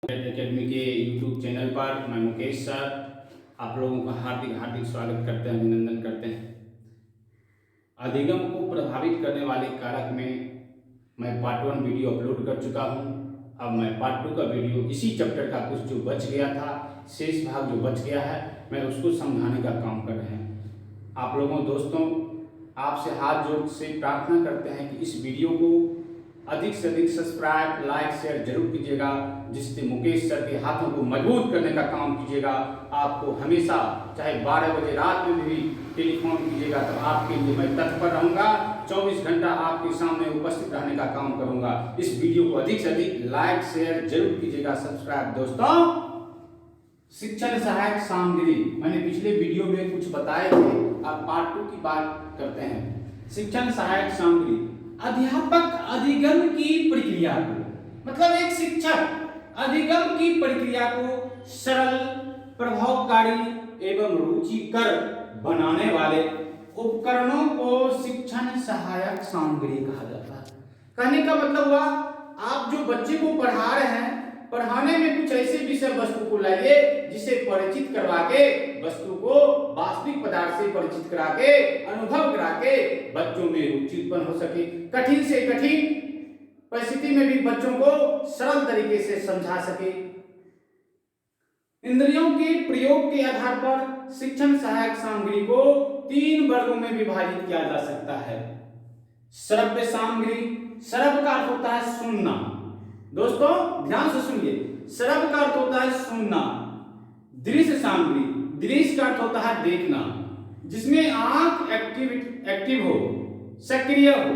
Academy के YouTube channel पर मैं मुकेश सर आप लोगों का हार्दिक स्वागत करते हैं, अभिनंदन करते हैं। अधिगम को प्रभावित करने वाले कारक में मैं पार्ट 1 वीडियो अपलोड कर चुका हूं। अब मैं पार्ट 2 का वीडियो इसी चैप्टर का कुछ जो बच गया था, शेष भाग जो बच गया है, मैं उसको समझाने का काम कर रहे हैं। आप लोगों दोस्तों, आपसे हाथ जोड़ से प्रार्थना करते हैं कि इस वीडियो को अधिक से अधिक सब्सक्राइब, लाइक, शेयर जरूर कीजिएगा, जिससे मुकेश सर के हाथों को मजबूत करने का काम कीजिएगा। आपको हमेशा चाहे 12 बजे रात में भी टेलीफोन कीजिएगा तो आपके लिए मैं तत्पर रहूंगा। 24 घंटा आपके सामने उपस्थित रहने का काम करूंगा। इस वीडियो को अधिक से अधिक लाइक, शेयर जरूर कीजिएगा, सब्सक्राइब। दोस्तों, शिक्षण सहायक सामग्री मैंने पिछले वीडियो में कुछ बताए थे, अब पार्ट 2 की बात करते हैं। शिक्षण सहायक सामग्री अध्यापक अधिगम की प्रक्रिया को, मतलब एक शिक्षक अधिगम की प्रक्रिया को सरल, प्रभावकारी एवं रुचिकर बनाने वाले उपकरणों को शिक्षण सहायक सामग्री कहा जाता है। कहने का मतलब हुआ, आप जो बच्चे को पढ़ा रहे हैं, पढ़ाने में कुछ ऐसे विषय वस्तु को लाइए जिसे परिचित करवा के, वस्तु को वास्तविक पदार्थ से परिचित करा के, अनुभव करा के बच्चों में रुचि उत्पन्न हो सके। कठिन से कठिन परिस्थिति में भी बच्चों को सरल तरीके से समझा सके। इंद्रियों के प्रयोग के आधार पर शिक्षण सहायक सामग्री को 3 वर्गों में विभाजित किया जा सकता है। श्रव्य सामग्री, श्रव्य का अर्थ होता है सुनना। दोस्तों ध्यान से सुनिए, श्रव्य का अर्थ होता है सुनना। दृश्य सामग्री, दृश्य का अर्थ होता है देखना, जिसमें आंख एक्टिव हो, सक्रिय हो।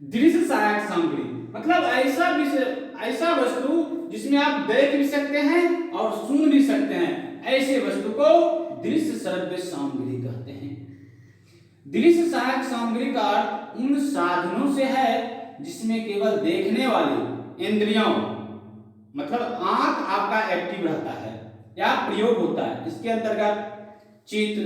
दृश्य सहायक सामग्री मतलब ऐसा विषय, ऐसा वस्तु जिसमें आप देख भी सकते हैं और सुन भी सकते हैं, ऐसे वस्तु को दृश्य श्रव्य सामग्री कहते हैं। दृश्य सहायक सामग्री का अर्थ उन साधनों से है जिसमें केवल देखने वाली इंद्रियों, मतलब आंख आपका एक्टिव रहता है या प्रयोग होता है। इसके अंतर्गत चित्र,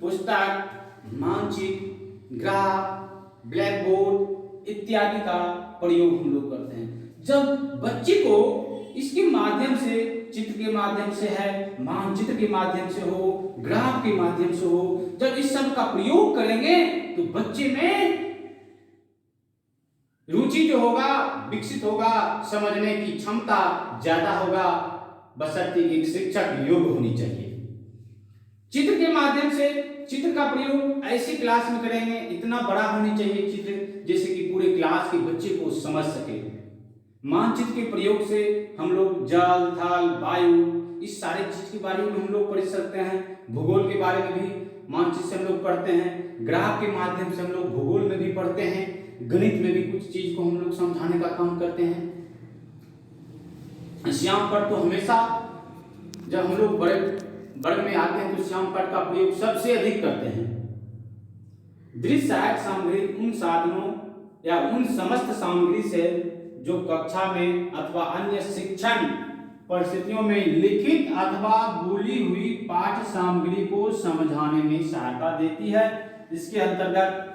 पुस्तक, मानचित्र, ग्राफ, ब्लैक बोर्ड इत्यादि का प्रयोग हम लोग करते हैं। जब बच्चे को इसके माध्यम से, चित्र के माध्यम से है, मानचित्र के माध्यम से हो, ग्राफ के माध्यम से हो, जब इस सब का प्रयोग करेंगे तो बच्चे में रुचि जो होगा विकसित होगा, समझने की क्षमता ज्यादा होगा, बशर्ते एक शिक्षक योग्य होनी चाहिए। चित्र के माध्यम से, चित्र का प्रयोग ऐसी क्लास में करेंगे, इतना बड़ा होनी चाहिए चित्र जैसे कि पूरे क्लास के बच्चे को समझ सके। मानचित्र के प्रयोग से हम लोग जल, थल, वायु, इस सारे चीज के बारे में हम लोग पढ़ सकते हैं। भूगोल के बारे में भी मानचित्र से हम लोग पढ़ते हैं। ग्राफ के माध्यम से हम लोग भूगोल में भी पढ़ते हैं। गणित में भी कुछ चीज को हम लोग समझाने का काम करते हैं। श्याम पट तो हमेशा जब हम लोग बड़े वर्ग में आते हैं तो श्याम पट का प्रयोग सबसे अधिक करते हैं। दृश्य सहायक सामग्री उन साधनों या उन समस्त सामग्री से जो कक्षा में अथवा अन्य शिक्षण परिस्थितियों में लिखित अथवा बोली हुई पाठ्य सामग्री को समझाने में सहायता देती है। इसके अंतर्गत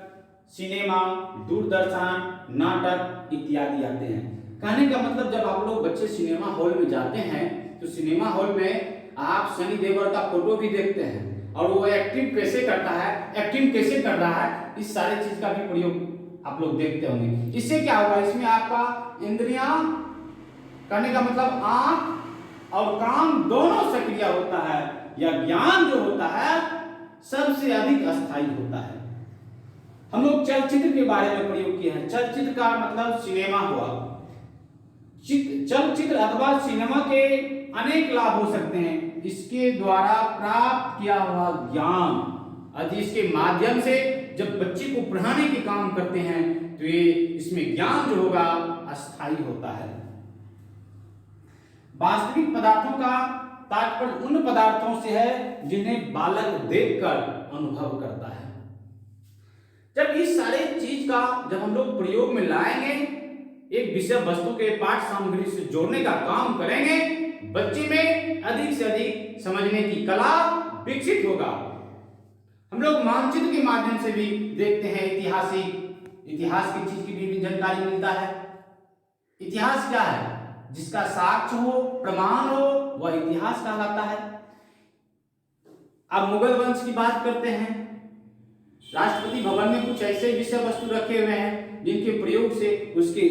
सिनेमा, दूरदर्शन, नाटक इत्यादि आते हैं। कहने का मतलब, जब आप लोग बच्चे सिनेमा हॉल में जाते हैं तो सिनेमा हॉल में आप सनी देओल का फोटो भी देखते हैं और वो एक्टिंग कैसे करता है, एक्टिंग कैसे कर रहा है, इस सारे चीज का भी प्रयोग आप लोग देखते होंगे। इससे क्या होगा, इसमें आपका इंद्रियां, कहने का मतलब आंख और कान दोनों सक्रिय होता है। यह ज्ञान जो होता है सबसे अधिक अस्थायी होता है। हम लोग चलचित्र के बारे में प्रयोग किए हैं। चलचित्र का मतलब सिनेमा हुआ। चलचित्र अथवा सिनेमा के अनेक लाभ हो सकते हैं। इसके द्वारा प्राप्त किया हुआ ज्ञान, इसके माध्यम से जब बच्चे को पढ़ाने के काम करते हैं तो ये इसमें ज्ञान जो होगा अस्थायी होता है। वास्तविक पदार्थों का तात्पर्य उन पदार्थों से है जिन्हें बालक देखकर अनुभव करता है। जब इस सारे चीज का जब हम लोग प्रयोग में लाएंगे, एक विषय वस्तु के पाठ सामग्री से जोड़ने का काम करेंगे, बच्चे में अधिक से अधिक समझने की कला विकसित होगा। हम लोग मानचित्र के माध्यम से भी देखते हैं, इतिहास की चीज की भी जानकारी मिलता है। इतिहास क्या है? जिसका साक्ष्य हो, प्रमाण हो, वह इतिहास कहलाता है। अब मुगल वंश की बात करते हैं। राष्ट्रपति भवन में कुछ ऐसे विषय वस्तु रखे हुए हैं जिनके प्रयोग से उसके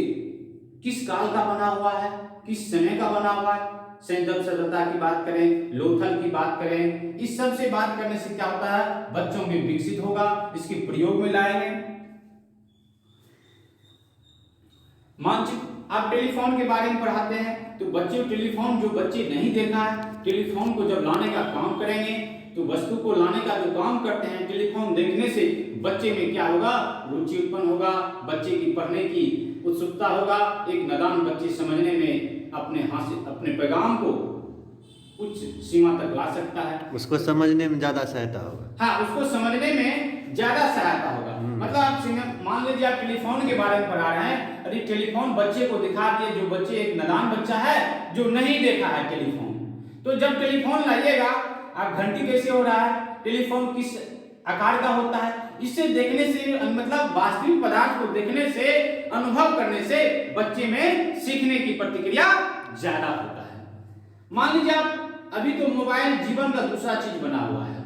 किस काल का बना हुआ है, किस समय का बना हुआ है। सैंदव सभ्यता की बात करें, लोथल की बात करें, इस सब से बात करने से क्या होता है, बच्चों में विकसित होगा, इसके प्रयोग में लाएंगे। मानचित्र, आप टेलीफोन के बारे में पढ़ाते हैं तो बच्चे टेलीफोन, जो बच्चे नहीं देखा है, टेलीफोन को जब लाने का काम करेंगे तो वस्तु को लाने का जो काम करते हैं, टेलीफोन देखने से बच्चे में क्या होगा, रुचि उत्पन्न होगा, बच्चे की पढ़ने की उत्सुकता होगा। एक नादान बच्चे समझने में अपने पैगाम को उच्च सीमा तक ला सकता है, उसको समझने में ज्यादा सहायता होगा। हाँ, उसको समझने में ज्यादा सहायता होगा। मतलब आप मान लीजिए आप टेलीफोन के बारे में पढ़ा रहे हैं, अरे टेलीफोन बच्चे को दिखा दिए, जो बच्चे एक नादान बच्चा है जो नहीं देखा है टेलीफोन, तो जब टेलीफोन लाइएगा, आप घंटी कैसे हो रहा है, टेलीफोन किस आकार का होता है, इससे देखने से मतलब वास्तविक पदार्थ को देखने से, अनुभव करने से बच्चे में सीखने की प्रतिक्रिया ज्यादा होता है। मान लीजिए आप अभी तो मोबाइल जीवन का दूसरा चीज बना हुआ है।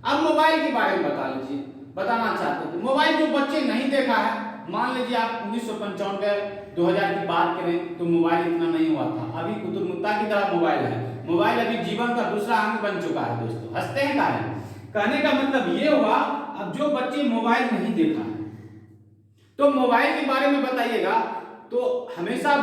अब मोबाइल के बारे में बताना चाहते थे। मोबाइल जो बच्चे नहीं देखा है, मान लीजिए आप 1995 2000 की बात करें तो मोबाइल इतना नहीं हुआ था। अभी कुतुबमुत्ता की तरह मोबाइल है। मोबाइल अभी जीवन का दूसरा अंग बन चुका है। दोस्तों हंसते हैं का है? कहने का मतलब ये हुआ, अब जो बच्चे मोबाइल नहीं देखा है तो मोबाइल के बारे में बताइएगा तो हमेशा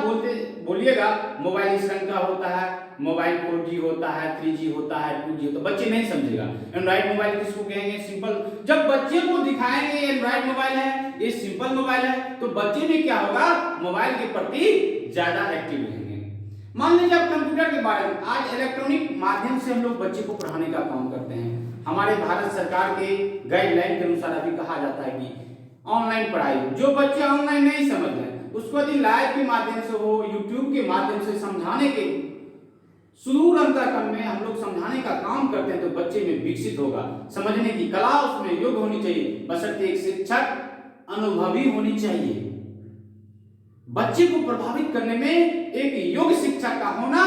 बोलिएगा मोबाइल इस रंग का होता है, मोबाइल 4G होता है, 3G होता है, 2G होता है, बच्चे नहीं समझेगा। एंड्रॉइड मोबाइल किसको कहेंगे? सिंपल। जब बच्चे को दिखाएंगे ये एंड्रॉइड मोबाइल है, ये सिंपल मोबाइल है, तो बच्चे में क्या होगा, मोबाइल के प्रति ज्यादा एक्टिव रहेंगे। मान लीजिए आप कंप्यूटर के बारे में, आज इलेक्ट्रॉनिक माध्यम से हम लोग बच्चे को पढ़ाने का काम करते हैं। हमारे भारत सरकार के गाइडलाइन के अनुसार अभी कहा जाता है कि ऑनलाइन पढ़ाई, जो बच्चे ऑनलाइन नहीं समझ रहे उसको यदि लाइव के माध्यम से हो, यूट्यूब के माध्यम से समझाने के सुदूर अंतरकम में हम लोग समझाने का काम करते हैं तो बच्चे में विकसित होगा, समझने की कला उसमें योग्य होनी चाहिए, बशर्ते एक शिक्षक अनुभवी होनी चाहिए। बच्चे को प्रभावित करने में एक योग्य शिक्षक का होना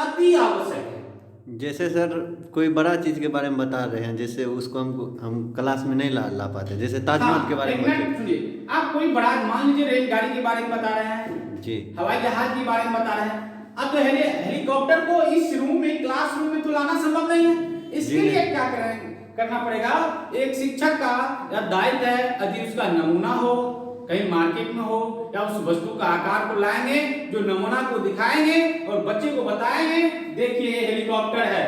अति आवश्यक है। जैसे सर कोई बड़ा चीज के बारे में बता रहे हैं, जैसे उसको हम क्लास में नहीं ला पाते, जैसे ताजमहल के बारे में। सुनिए, आप कोई बड़ा, मान लीजिए रेलगाड़ी के बारे में बता रहे हैं जी, हवाई जहाज के बारे में बता रहे हैं। अब तो हेलीकॉप्टर को इस रूम में, क्लास रूम में तो लाना संभव नहीं है। इसके लिए क्या करना पड़ेगा, एक शिक्षक का दायित्व है, यदि उसका नमूना हो, कहीं मार्केट में हो या उस वस्तु का आकार को लाएंगे, जो नमूना को दिखाएंगे और बच्चे को बताएंगे, देखिए ये हेलीकॉप्टर है,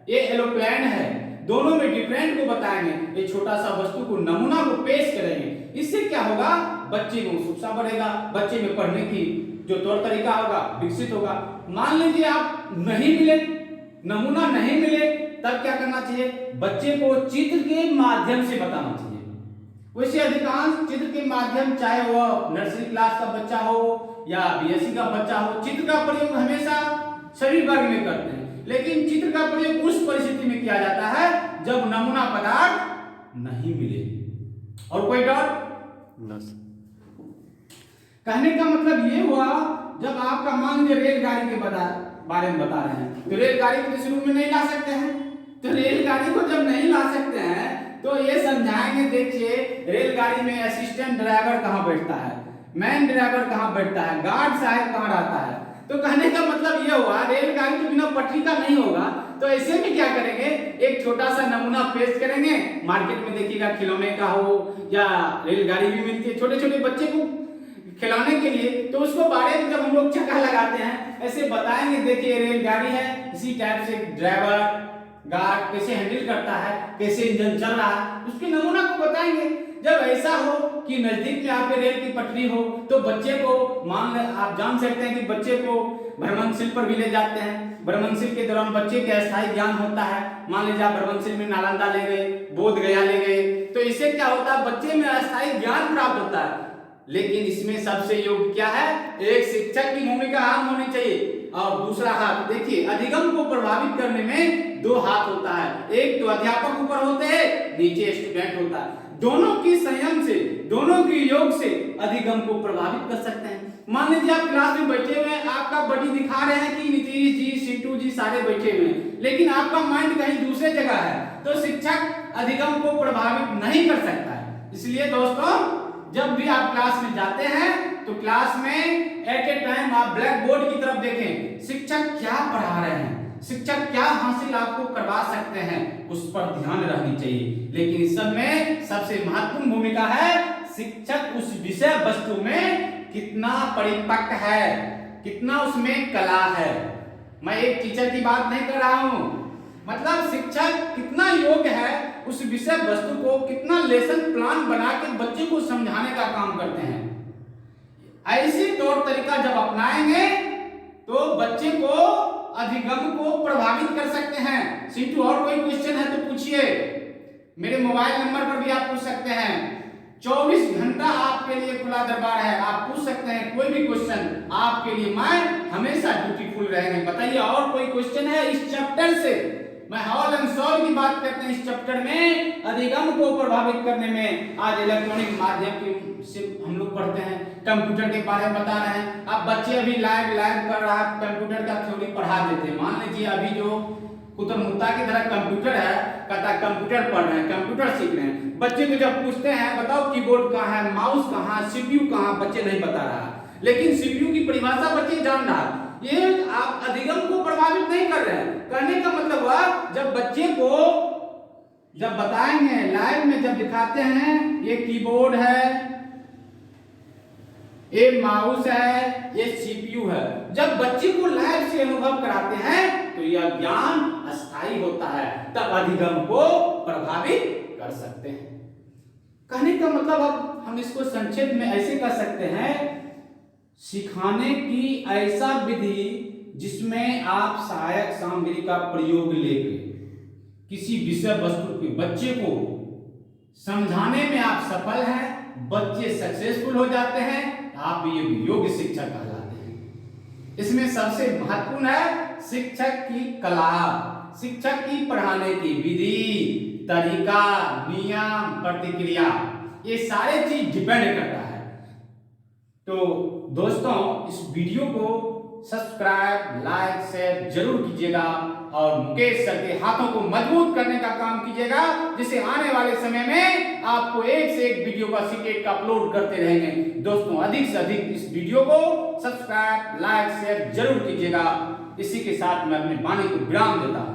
ये एरोप्लेन है, दोनों में डिफरेंट को बताएंगे, ये छोटा सा वस्तु को, नमूना को पेश करेंगे। इससे क्या होगा, बच्चे में उत्सुकता बढ़ेगा, बच्चे में पढ़ने की जो तौर तरीका होगा विकसित होगा। मान लीजिए आप नहीं मिले, नमूना नहीं मिले, तब क्या करना चाहिए, बच्चे को चित्र के माध्यम से बताना चाहिए। वैसे अधिकांश चित्र के माध्यम, चाहे वह नर्सरी क्लास का बच्चा हो या बीएससी का बच्चा हो, चित्र का प्रयोग हमेशा सभी वर्ग में करते हैं, लेकिन चित्र का प्रयोग उस परिस्थिति में किया जाता है जब नमूना पदार्थ नहीं मिले। और कोई डॉट? कहने का मतलब ये हुआ, जब आपका मान लीजिए रेलगाड़ी के बारे में बता रहे हैं तो रेलगाड़ी को किसी रूम में नहीं ला सकते हैं, तो रेलगाड़ी को जब नहीं ला सकते हैं तो ये समझाएंगे, देखिए रेलगाड़ी में असिस्टेंट ड्राइवर कहाँ बैठता है, मैन ड्राइवर कहाँ बैठता है, गार्ड साहब कहाँ रहता है। तो कहने का मतलब ये हुआ, रेलगाड़ी तो बिना पटरी का नहीं होगा, तो ऐसे में क्या करेंगे, एक छोटा सा नमूना पेश करेंगे। मार्केट में देखिएगा खिलौने का हो या रेलगाड़ी भी मिलती है छोटे छोटे बच्चे को खिलाने के लिए, तो उसको बारे में जब हम लोग चक्का लगाते हैं ऐसे बताएंगे, देखिए रेलगाड़ी है, इसी टाइप से ड्राइवर गार्ड कैसे हैंडल करता है, कैसे इंजन चल रहा है, उसके नमूना को बताएंगे। जब ऐसा हो कि नजदीक में आपके रेल की पटरी हो तो बच्चे को, आप जान सकते हैं कि बच्चे को भ्रमणशील पर भी ले जाते हैं। भ्रमणशील के दौरान बच्चे के अस्थायी ज्ञान होता है। मान लीजिए आप भ्रमणशील में नालंदा ले गए, बोध गया ले गए, तो इससे क्या होता है, बच्चे में अस्थायी ज्ञान प्राप्त होता है। लेकिन इसमें सबसे योग्य क्या है, एक शिक्षक की भूमिका अहम होनी चाहिए। और दूसरा हाथ, देखिए अधिगम को प्रभावित करने में दो हाथ होता है, एक तो अध्यापक ऊपर होते हैं, नीचे स्टूडेंट होता है। दोनों की संयम से, दोनों के योग से अधिगम को प्रभावित कर सकते हैं। मान लीजिए आप क्लास में बैठे हुए हैं, आपका बॉडी दिखा रहे हैं कि नीतीश जी, सीटू जी सारे बैठे हुए हैं, लेकिन आपका माइंड कहीं दूसरे जगह है, तो शिक्षक अधिगम को प्रभावित नहीं कर सकता है। इसलिए दोस्तों, जब भी आप क्लास में जाते हैं तो क्लास में एट ए टाइम आप ब्लैक बोर्ड की तरफ देखें, शिक्षक क्या पढ़ा रहे हैं, शिक्षक क्या हासिल आपको करवा सकते हैं, उस पर ध्यान रहनी चाहिए। लेकिन इस सब में सबसे महत्वपूर्ण भूमिका है शिक्षक उस विषय वस्तु में कितना परिपक्व है, कितना उसमें कला है। मैं एक टीचर की बात नहीं कर रहा हूं, मतलब शिक्षक कितना योग्य है उस विषय वस्तु को, कितना लेसन प्लान बना के बच्चे को समझाने का काम करते हैं। ऐसी तौर तरीका जब अपनाएंगे तो बच्चे को अधिगम को प्रभावित कर सकते हैं। सीटू और कोई क्वेश्चन है तो पूछिए, मेरे मोबाइल नंबर पर भी आप पूछ सकते हैं। 24 घंटा आपके लिए खुला दरबार है, आप पूछ सकते हैं कोई भी क्वेश्चन, आपके लिए मैं हमेशा ड्यूटीफुल रहेंगे। बताइए और कोई क्वेश्चन है इस चैप्टर से? मैं हॉल एंड सॉल्व की बात करते हैं इस चैप्टर में, अधिगम को प्रभावित करने में। आज इलेक्ट्रॉनिक माध्यम की से हम लोग पढ़ते हैं, कंप्यूटर के बारे में बता रहे हैं। अब बच्चे अभी लाइव कर रहा है, कंप्यूटर का थ्योरी पढ़ा देते हैं। मान लीजिए अभी जो कुतुरमुत्ता की तरह कंप्यूटर है, कहता कंप्यूटर पढ़ रहे हैं, कंप्यूटर सीख रहे हैं। बच्चे को जब पूछते हैं बताओ कीबोर्ड कहाँ है, माउस कहाँ, सीपीयू कहाँ, बच्चे नहीं बता रहा, लेकिन सीपीयू की परिभाषा बच्चे जान रहा। ये आप अधिगम को प्रभावित नहीं कर रहे हैं। कहने का मतलब हुआ जब बच्चे को जब बताएंगे लाइव में, जब दिखाते हैं ये कीबोर्ड है, ये माउस है, ये सीपीयू है, जब बच्चे को लाइव से अनुभव कराते हैं तो यह ज्ञान अस्थायी होता है, तब अधिगम को प्रभावित कर सकते हैं। कहने का मतलब अब हम इसको संक्षेप में ऐसे कर सकते हैं, सिखाने की ऐसा विधि जिसमें आप सहायक सामग्री का प्रयोग लेकर किसी विषय वस्तु के बच्चे को समझाने में आप सफल हैं, बच्चे सक्सेसफुल हो जाते हैं, आप ये योग्य शिक्षक कहलाते हैं। इसमें सबसे महत्वपूर्ण है शिक्षक की कला, शिक्षक की पढ़ाने की विधि, तरीका, नियम, प्रतिक्रिया, ये सारे चीज डिपेंड करता है। तो दोस्तों, इस वीडियो को सब्सक्राइब, लाइक, शेयर जरूर कीजिएगा और मुकेश सर के हाथों को मजबूत करने का काम कीजिएगा, जिससे आने वाले समय में आपको एक से एक वीडियो का सीक्रेट का अपलोड करते रहेंगे। दोस्तों, अधिक से अधिक इस वीडियो को सब्सक्राइब, लाइक, शेयर जरूर कीजिएगा। इसी के साथ मैं अपनी वाणी को विराम देता हूं।